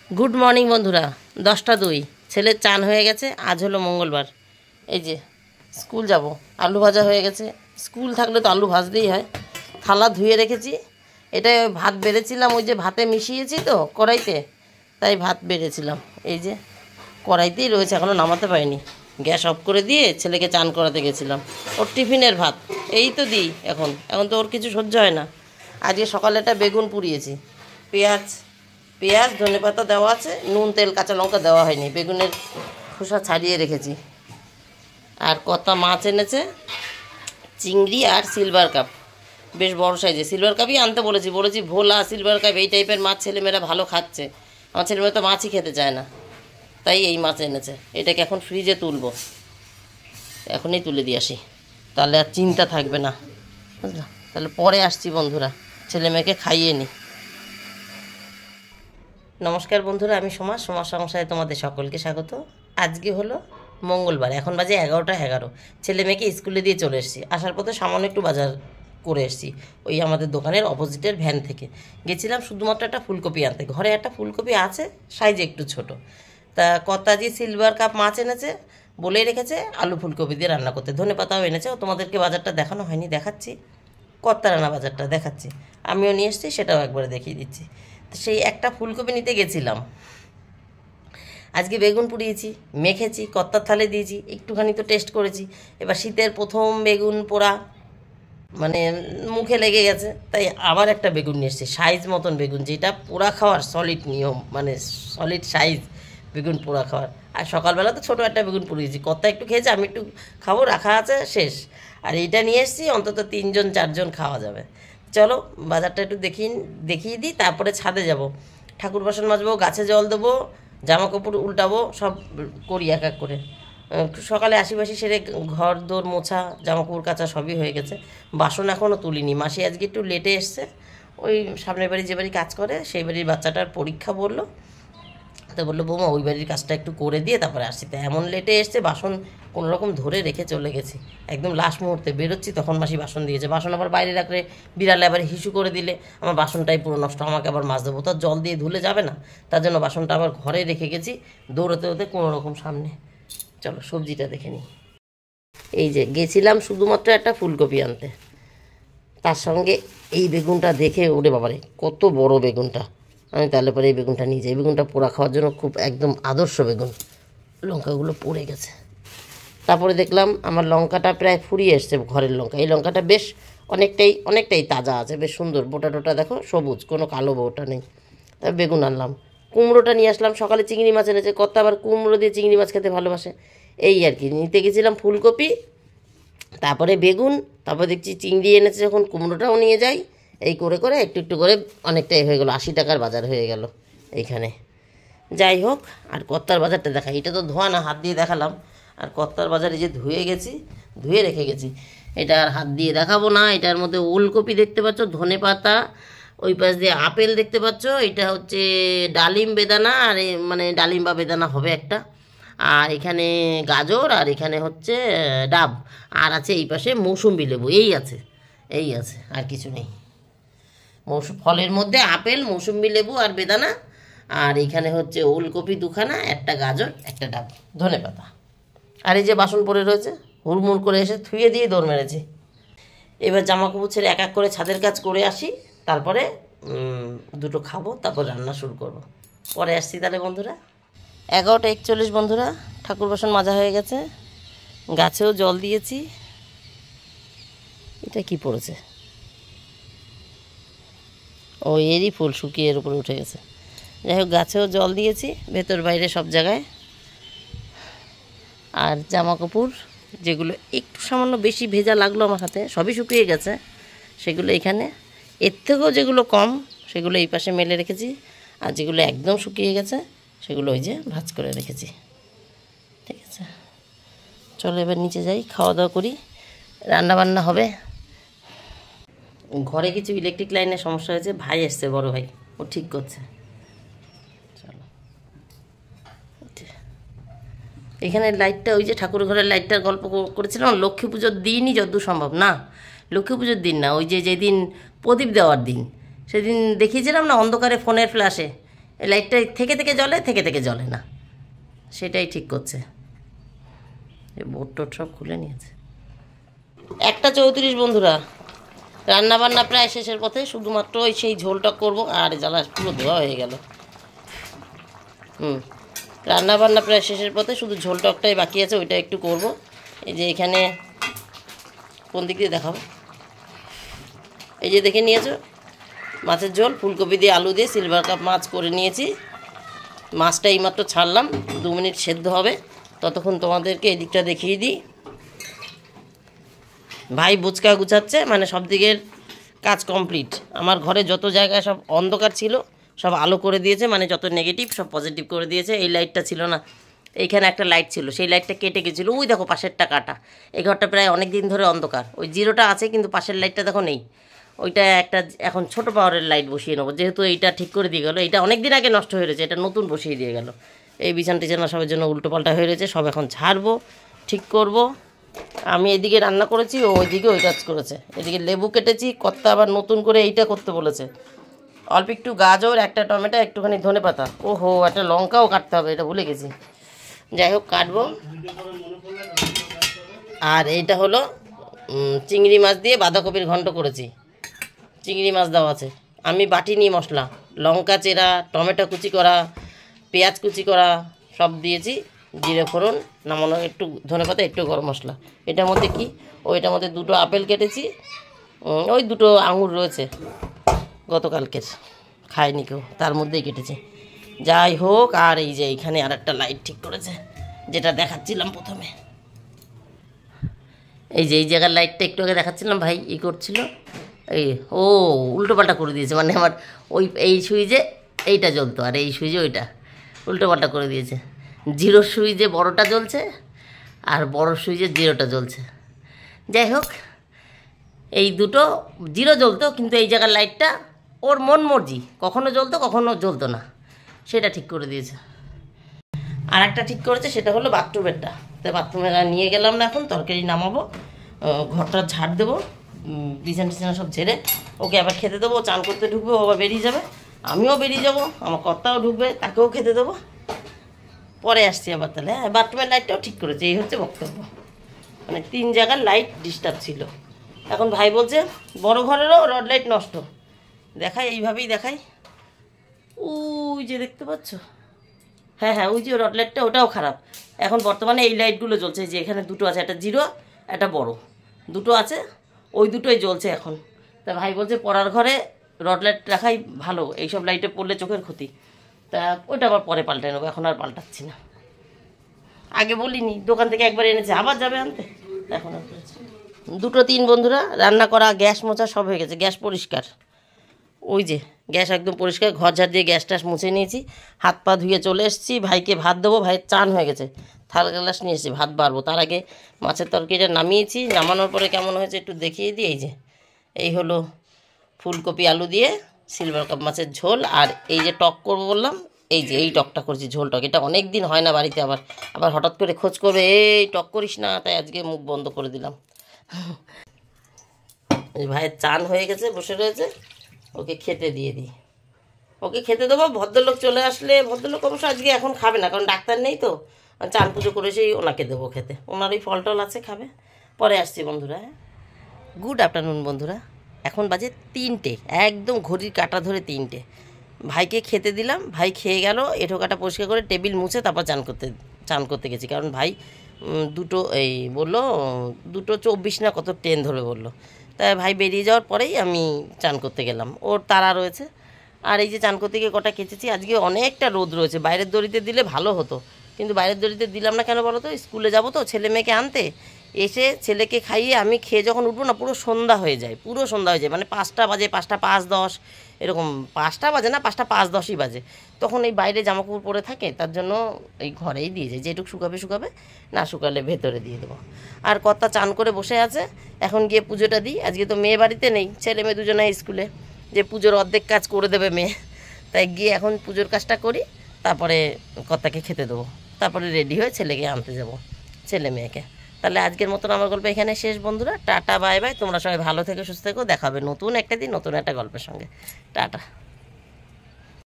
Good morning বন্ধুরা। 10টা 2, ছেলের চান হয়ে গেছে। আজ হলো মঙ্গলবার। এই যে স্কুল যাব, আলু ভাজা হয়ে গেছে। স্কুল থাকলে তো আলু ভাজতেই হয়। থালা ধুয়ে রেখেছি। এটা ভাত বেড়েছিলাম, ওই যে ভাতে মিশিয়েছি তো কড়াইতে, তাই ভাত বেড়েছিলাম। এই যে কড়াইতেই রয়েছে, এখনও নামাতে পারিনি। গ্যাস অফ করে দিয়ে ছেলেকে চান করাতে গেছিলাম। ওর টিফিনের ভাত এই তো দিই। এখন তো ওর কিছু সহ্য হয় না। আজকে সকালে একটা বেগুন পুড়িয়েছি, পেঁয়াজ ধনেপাতা দেওয়া আছে, নুন তেল কাঁচা লঙ্কা দেওয়া হয়নি, বেগুনের খোসা ছাড়িয়ে রেখেছি। আর কত মাছ এনেছে, চিংড়ি আর সিলভার কাপ, বেশ বড় সাইজে সিলভার কাপই আনতে বলেছি ভোলা সিলভার কাপ এই টাইপের মাছ ছেলেমেয়েরা ভালো খাচ্ছে। আমার ছেলেমেয়েরা তো মাছই খেতে চায় না, তাই এই মাছ এনেছে। এটাকে এখন ফ্রিজে তুলবো, এখনই তুলে দিয়ে আসি, তাহলে আর চিন্তা থাকবে না, বুঝলো? তাহলে পরে আসছি বন্ধুরা, ছেলে মেয়েকে খাইয়ে নিই। নমস্কার বন্ধুরা, আমি সমাজ সংসারে তোমাদের সকলকে স্বাগত। আজকে হলো মঙ্গলবার, এখন বাজে 11টা 11। ছেলে মেয়েকে স্কুলে দিয়ে চলে এসেছি। আসার পথে সামান্য একটু বাজার করে এসেছি, ওই আমাদের দোকানের অপোজিটের ভ্যান থেকে। গেছিলাম শুধুমাত্র একটা ফুলকপি আনতে। ঘরে একটা ফুলকপি আছে, সাইজ একটু ছোট। তা কর্তাজি সিলভার কাপ মাছ এনেছে, বলেই রেখেছে আলু ফুলকপি দিয়ে রান্না করতে। ধনেপাতাও এনেছে। তোমাদেরকে বাজারটা দেখানো হয়নি, দেখাচ্ছি। কর্তা রান্না বাজারটা দেখাচ্ছি। আমিও নিয়ে এসেছি, সেটাও একবারে দেখিয়ে দিচ্ছি। সেই একটা ফুলকপি নিতে গেছিলাম। আজকে বেগুন পুড়িয়েছি, মেখেছি, কর্তার থালে দিয়েছি, একটুখানি তো টেস্ট করেছি। এবার শীতের প্রথম বেগুন পোড়া, মানে মুখে লেগে গেছে, তাই আবার একটা বেগুন নিয়ে এসেছি। সাইজ মতন বেগুন, যেটা পোড়া খাওয়ার সলিড নিয়ম, মানে সলিড সাইজ বেগুন পোড়া খাওয়ার। আর সকালবেলা তো ছোটো একটা বেগুন পুড়িয়েছি, কর্তা একটু খেয়েছে, আমি একটু খাবো, রাখা আছে, শেষ। আর এইটা নিয়ে এসেছি, অন্তত 3-4জন খাওয়া যাবে। চলো বাজারটা একটু দেখিয়ে দিই, তারপরে ছাদে যাব, ঠাকুর বাসন মাজবো, গাছে জল দেবো, জামা কাপড় উল্টাবো, সব করি এক এক করে। সকালে আশিবাসি সেরে ঘর দোর মোছা, জামা কাপড় কাচা সবই হয়ে গেছে। বাসন এখনও তুলিনি। মাসি আজকে একটু লেটে এসছে, ওই সামনের বাড়ি যে বাড়ি কাজ করে সেই বাড়ির বাচ্চাটার পরীক্ষা বললো, তো বললো বৌমা ওই বাড়ির কাজটা একটু করে দিয়ে তারপরে আসছি। তো এমন লেটে এসছে, বাসন কোনো রকম ধরে রেখে চলে গেছি। একদম লাস্ট মুহূর্তে বেরোচ্ছি, তখন মাসি বাসন দিয়েছে। বাসন আবার বাইরে রাখলে বিড়ালে আবার হিসু করে দিলে আমার বাসনটাই পুরো নষ্ট, আমাকে আবার মাছ দেবো, তো জল দিয়ে ধুলে যাবে না। তার জন্য বাসনটা আবার ঘরে রেখে গেছি, দৌড়াতে কোনো রকম সামনে। চলো সবজিটা দেখে নিই। এই যে গেছিলাম শুধুমাত্র একটা ফুলকপি আনতে, তার সঙ্গে এই বেগুনটা দেখে ওরে বাবারে কত বড় বেগুনটা। আমি তাহলে পরে এই বেগুনটা নিয়ে যাই। এই বেগুনটা পোড়া খাওয়ার জন্য খুব একদম আদর্শ বেগুন। লঙ্কাগুলো পড়ে গেছে। তারপরে দেখলাম আমার লঙ্কাটা প্রায় ফুরিয়ে এসছে, ঘরের লঙ্কা। এই লঙ্কাটা বেশ অনেকটাই তাজা আছে, বেশ সুন্দর। বোটা টোটা দেখো সবুজ, কোনো কালো বোটা নেই। তারপর বেগুন আনলাম। কুমড়োটা নিয়ে আসলাম। সকালে চিংড়ি মাছ এনেছে কর্তা, আবার কুমড়ো দিয়ে চিংড়ি মাছ খেতে ভালোবাসে, এই আর কি। নিতে গেছিলাম ফুলকপি, তারপরে বেগুন, তারপর দেখছি চিংড়ি এনেছে, যখন কুমড়োটাও নিয়ে যাই। এই করে করে একটু করে অনেকটাই হয়ে গেল। 80 টাকার বাজার হয়ে গেল এইখানে। যাই হোক, আর কর্তার বাজারটা দেখাই। এটা তো ধোয়া না, হাত দিয়ে দেখালাম। আর কর্তার বাজারে যে ধুয়ে রেখে গেছি, এটা আর হাত দিয়ে দেখাবো না। এটার মধ্যে ওলকপি দেখতে পাচ্ছ, ধনেপাতা, ওই পাশ দিয়ে আপেল দেখতে পাচ্ছ, এটা হচ্ছে ডালিম বেদানা, আর মানে ডালিম বা বেদানা হবে একটা। আর এখানে গাজর, আর এখানে হচ্ছে ডাব, আর আছে এই পাশে মৌসুম্বি লেবু। এই আছে আর কিছু নেই। ফলের মধ্যে আপেল, মৌসুম্বি লেবু আর বেদানা, আর এখানে হচ্ছে ওলকপি 2খানা, একটা গাজর, একটা ডাব, ধনেপাতা। আর এই যে বাসন পড়ে রয়েছে, হুড়মুড় করে এসে ধুয়ে দিয়ে দৌড় মেরেছি। এবার জামা কাপড় ছেড়ে এক এক করে ছাদের কাজ করে আসি, তারপরে দুটো খাবো, তারপর রান্না শুরু করব। পরে আসছি তাহলে বন্ধুরা। 11টা 41 বন্ধুরা, ঠাকুর বাসন মাজা হয়ে গেছে, গাছেও জল দিয়েছি। এটা কি পড়েছে? ও এরই ফুল, শুকিয়ে এর উপরে উঠে গেছে। যাই হোক, গাছেও জল দিয়েছি, ভেতর বাইরে সব জায়গায়। আর জামা কাপড় যেগুলো একটু সামান্য বেশি ভেজা লাগলো আমার হাতে, সবই শুকিয়ে গেছে। সেগুলো এখানে, এর থেকেও যেগুলো কম সেগুলো এই পাশে মেলে রেখেছি। আর যেগুলো একদম শুকিয়ে গেছে সেগুলো ওই যে ভাঁজ করে রেখেছি। ঠিক আছে, চলো এবার নিচে যাই, খাওয়া দাওয়া করি, রান্না বান্না হবে। ঘরে কিছু ইলেকট্রিক লাইনের সমস্যা হয়েছে, ভাই এসছে, বড় ভাই, ও ঠিক করছে। চলো, এখানে লাইটটা, ওই যে ঠাকুর ঘরের লাইটটার গল্প করেছিলাম, লক্ষ্মী পুজোর দিনই যতদূর সম্ভব, না লক্ষ্মী পুজোর দিন না, ওই যে যেদিন প্রদীপ দেওয়ার দিন, সেদিন দেখিয়েছিলাম না অন্ধকারে ফোনের ফ্ল্যাশে, এই লাইটটা থেকে থেকে জ্বলে, থেকে থেকে জ্বলে না, সেটাই ঠিক করছে। এই বোর্ড টোড সব খুলে নিয়েছে। 1:34 বন্ধুরা, রান্নাবান্না প্রায় শেষের পথে, শুধুমাত্র ওই সেই ঝোলটা করবো। আর জ্বালা পুরো ধোয়া হয়ে গেল। রান্নাবান্না প্রায় শেষের পথে, শুধু ঝোল টকটাই বাকি আছে, ওইটা একটু করব। এই যে এখানে কোন দিক দিয়ে দেখাবো, এই যে দেখে নিয়েছো মাছের ঝোল, ফুলকপি দিয়ে আলু দিয়ে সিলভার কাপ মাছ করে নিয়েছি। মাছটা এইমাত্র ছাড়লাম, 2 মিনিট সেদ্ধ হবে, ততক্ষণ তোমাদেরকে এদিকটা দেখিয়ে দিই। ভাই বুচকা গুছাচ্ছে, মানে সব দিকের কাজ কমপ্লিট। আমার ঘরে যত জায়গায় সব অন্ধকার ছিল সব আলো করে দিয়েছে, মানে যত নেগেটিভ সব পজিটিভ করে দিয়েছে। এই লাইটটা ছিল না, এইখানে একটা লাইট ছিল, সেই লাইটটা কেটে গেছিলো। ওই দেখো পাশেরটা কাটা। এই ঘরটা প্রায় অনেক দিন ধরে অন্ধকার। ওই জিরোটা আছে কিন্তু পাশের লাইটটা দেখো নেই। ওইটা একটা এখন ছোট পাওয়ারের লাইট বসিয়ে নেবো, যেহেতু এইটা ঠিক করে দিয়ে গেলো। এইটা অনেক দিন আগে নষ্ট হয়ে রয়েছে, এটা নতুন বসিয়ে দিয়ে গেল। এই বিছানা টিছানা সবের জন্য উল্টোপাল্টা হয়ে রয়েছে, সব এখন ঝাড়বো, ঠিক করব। আমি এদিকে রান্না করেছি, ও ওইদিকে ওই কাজ করেছে। এদিকে লেবু কেটেছি, কর্তা আবার নতুন করে এইটা করতে বলেছে। অল্প একটু গাজর, একটা টমেটো, একটুখানি ধনেপাতা, ওহো একটা লঙ্কাও কাটতে হবে, এটা ভুলে গেছি। যাই হোক কাটবো। আর এইটা হলো চিংড়ি মাছ দিয়ে বাঁধাকপির ঘন্ট করেছি। চিংড়ি মাছ দেওয়া আছে, আমি বাটিনি মশলা, লঙ্কা চেরা, টমেটো কুচি করা, পেঁয়াজ কুচি করা সব দিয়েছি। জিরে ফোড়ন, নামানো একটু ধনেপাতা, একটু গরম মশলা। এটার মধ্যে কি, ওইটার মধ্যে 2টো আপেল কেটেছি, ওই 2টো আঙুর রয়েছে গতকালকের, খায়নি কেউ, তার মধ্যেই কেটেছি। যাই হোক, আর এই যে এইখানে আর একটা লাইট ঠিক করেছে, যেটা দেখাচ্ছিলাম প্রথমে। এই যে এই জায়গার লাইটটা একটু আগে দেখাচ্ছিলাম, ভাই ই করছিল, এই ও উল্টোপাল্টা করে দিয়েছে। মানে আমার ওই এই সুইচে এইটা জ্বলতো, আর এই সুইচে ওইটা উল্টোপাল্টা করে দিয়েছে। জিরো সুইচে বড়টা জ্বলছে, আর বড় সুইচে জিরোটা জ্বলছে। যাই হোক, এই দুটো জিরো জ্বলতো, কিন্তু এই জায়গার লাইটটা ওর মন মর্জি, কখনো জ্বলতো কখনো জ্বলতো না, সেটা ঠিক করে দিয়েছে। আর একটা ঠিক করেছে, সেটা হলো বাথরুমেরটা। তো বাথরুমে নিয়ে গেলাম না, এখন তরকারি নামাবো, ঘরটা ঝাড় দেবো, বিছানা টিছানা সব ঝেড়ে ওকে আবার খেতে দেবো। চান করতে ঢুকবে, ও আবার বেরিয়ে যাবে, আমিও বেরিয়ে যাব, আমার কর্তাও ঢুকবে, তাকেও খেতে দেবো। পরে আসছি আবার তাহলে। হ্যাঁ, বাথরুমের লাইটটাও ঠিক করেছে, এই হচ্ছে বক্তব্য। মানে 3 জায়গার লাইট ডিস্টার্ব ছিল। এখন ভাই বলছে বড় ঘরেরও রড লাইট নষ্ট, দেখাই এইভাবেই দেখাই। ওই যে দেখতে পাচ্ছ, হ্যাঁ হ্যাঁ, ওই যে রড লাইটটা, ওটাও খারাপ। এখন বর্তমানে এই লাইটগুলো জ্বলছে, যে এখানে 2টো আছে, একটা জিরো একটা বড়, 2টো আছে, ওই 2টোই জ্বলছে এখন। তা ভাই বলছে পড়ার ঘরে রড লাইট রাখাই ভালো, এইসব লাইটে পড়লে চোখের ক্ষতি। তা ওইটা আবার পরে পাল্টে নেবো, এখন আর পাল্টাচ্ছি না। আগে বলিনি, দোকান থেকে একবার এনেছে, আবার যাবে আনতে, এখন আর 2-3 বন্ধুরা, রান্না করা, গ্যাস মোছা সব হয়ে গেছে, গ্যাস পরিষ্কার। ওই যে গ্যাস একদম পরিষ্কার, ঘর ঝাড় দিয়ে গ্যাস ট্যাস মুছে নিয়েছি, হাত পা ধুয়ে চলে এসেছি। ভাইকে ভাত দেবো, ভাইয়ের চান হয়ে গেছে, থালা গ্লাস নিয়ে এসেছি, ভাত বাড়বো। তার আগে মাছের তরকারিটা নামিয়েছি, নামানোর পরে কেমন হয়েছে একটু দেখিয়ে দিই। এই যে এই হলো ফুলকপি আলু দিয়ে সিলভার কাপ মাছের ঝোল। আর এই যে টক করবো বললাম, এই যে এই টকটা করছি, ঝোল টক। এটা অনেক দিন হয় না বাড়িতে, আবার আবার হঠাৎ করে খোঁজ করবে এই টক করিস না, তাই আজকে মুখ বন্ধ করে দিলাম। ভাইয়ের চান হয়ে গেছে, বসে রয়েছে, ওকে খেতে দিয়ে দিই। ওকে খেতে দেবো, ভদ্রলোক চলে আসলে, ভদ্রলোক অবশ্য আজকে এখন খাবে না, কারণ ডাক্তার নেই তো, চান পুজো করে সেই ওনাকে দেবো খেতে, ওনার ওই ফল টল আছে, খাবে। পরে আসছি বন্ধুরা। হ্যাঁ, গুড আফটারনুন বন্ধুরা। এখন বাজে 3টে, একদম ঘড়ির কাঁটা ধরে 3টে। ভাইকে খেতে দিলাম, ভাই খেয়ে গেল, এঁঠো কাটা পরিষ্কার করে টেবিল মুছে তারপর চান করতে গেছি। কারণ ভাই 2টো এই বললো 2:24 না কত ট্রেন ধরে বললো। তাই ভাই বেরিয়ে যাওয়ার পরেই আমি চান করতে গেলাম, ওর তাড়া রয়েছে। আর এই যে চান করতে গিয়ে কটা কেচেছি, আজকে অনেকটা রোদ রয়েছে, বাইরের দড়িতে দিলে ভালো হতো, কিন্তু বাইরের দড়িতে দিলাম না কেন বলো তো, স্কুলে যাবো তো ছেলে মেয়েকে আনতে, এসে ছেলেকে খাইয়ে আমি খেয়ে যখন উঠবো না, পুরো সন্ধ্যা হয়ে যায়, পুরো সন্ধ্যা হয়ে যায়, মানে 5টা বাজে, 5টা 5:10 এরকম, 5টা বাজে না, 5টা 5:10ই বাজে। তখন এই বাইরে জামাকাপড় পরে থাকে, তার জন্য এই ঘরেই দিয়ে যায়, যেটুকু শুকাবে শুকাবে, না শুকালে ভেতরে দিয়ে দেবো। আর কর্তা চান করে বসে আছে, এখন গিয়ে পুজোটা দিই। আজকে তো মেয়ে বাড়িতে নেই, ছেলে মেয়ে দুজনে স্কুলে, যে পুজোর অর্ধেক কাজ করে দেবে মেয়ে, তাই গিয়ে এখন পুজোর কাজটা করি, তারপরে কর্তাকে খেতে দেবো, তারপরে রেডি হয়ে ছেলেকে আনতে যাব, ছেলে মেয়েকে। তাহলে আজকের মতন আমার গল্প এখানে শেষ বন্ধুরা। টাটা বাই বাই, তোমরা সবাই ভালো থেকো, সুস্থ থেকো, দেখাবে নতুন একটা দিন নতুন একটা গল্পের সঙ্গে। টাটা।